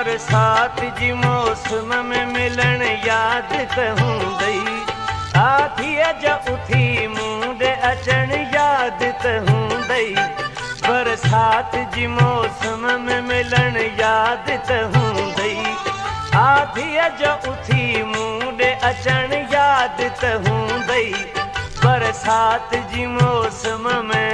बरसात जी मौसम में मिलन याद त हूंदई। आथीअ जा उथी मूं ॾे अचण याद त हूंदई। बरसात जी मौसम में मिलन याद त हूंदई। आथीअ जा उथी मूं ॾे अचण याद त हूंदई। बरसात जी मौसम में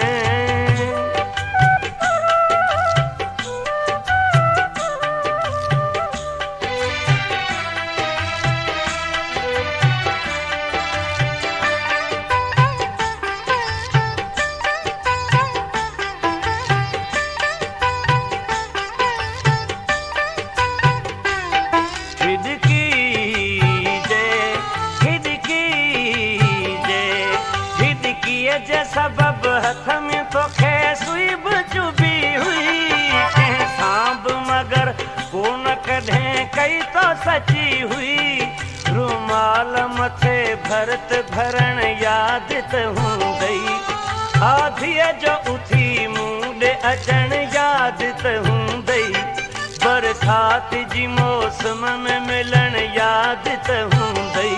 सबब हथ में तोखे सुई बि चुभी हुई। कंहिं सां बि मगर कोन कॾहिं कई तो सची हुई। रुमाल मथे भरत भरण याद त हूंदई। आथीअ जो उथी मूं ॾे अचण याद त हूंदई। बरसात जी मौसम में मिलन याद त हूंदई।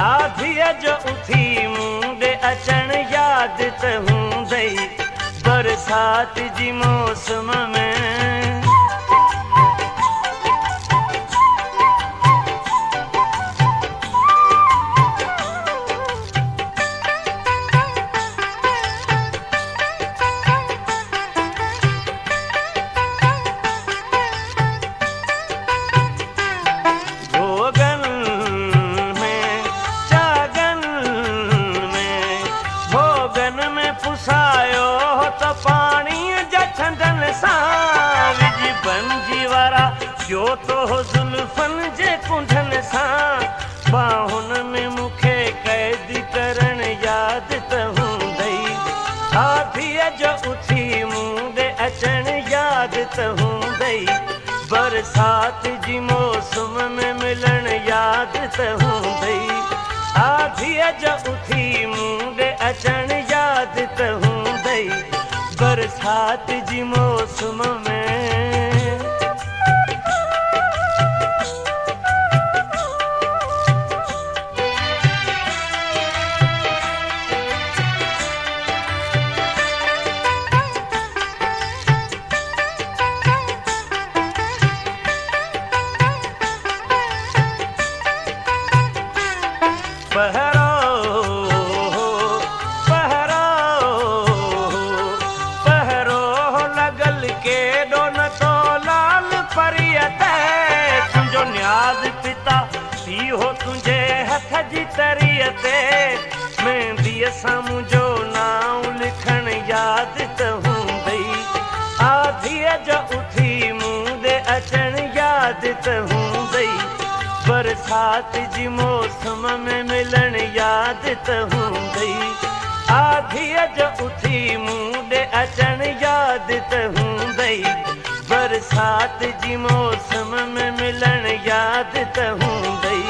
आथीअ जो उथी मूं ॾे अचण याद त हूंदई। बरसात जी मौसम में पुसायो त पाणीअ जा छंडनि सां विझी बंजी वारा जो तो ज़ुल्फनि जे कुंडनि सां। बाहुनि में मूंखे क़ैद करण याद त हूंदई। आथीअ जो उथी मूं ॾे अचण याद त हूंदई। बरसात जी मौसम में मिलन याद त हूंदई। आथीअ जो उथी मूं ॾे अचण याद त हूंदई। बरसात जी मौसम में तुंहिंजो न्याज़ पिता थी हो तुंहिंजे हथ जी तरीअ ते। मेहंदीअ सां मुंहिंजो नाम लिखण याद त हूंदई। आथीअ जो उथी मूं ॾे अचण याद त हूंदई। बरसात जी मौसम में मिलन याद त हूंदई। आथीअ जो उथी मूं ॾे अचण याद त हूंदई। बरसात जी मौसम में मिलन याद त हूंदई।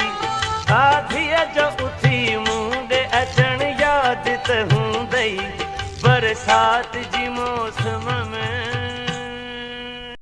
आथीअ जो उथी मूं ॾे अचण याद त हूंदई। बरसात जी मौसम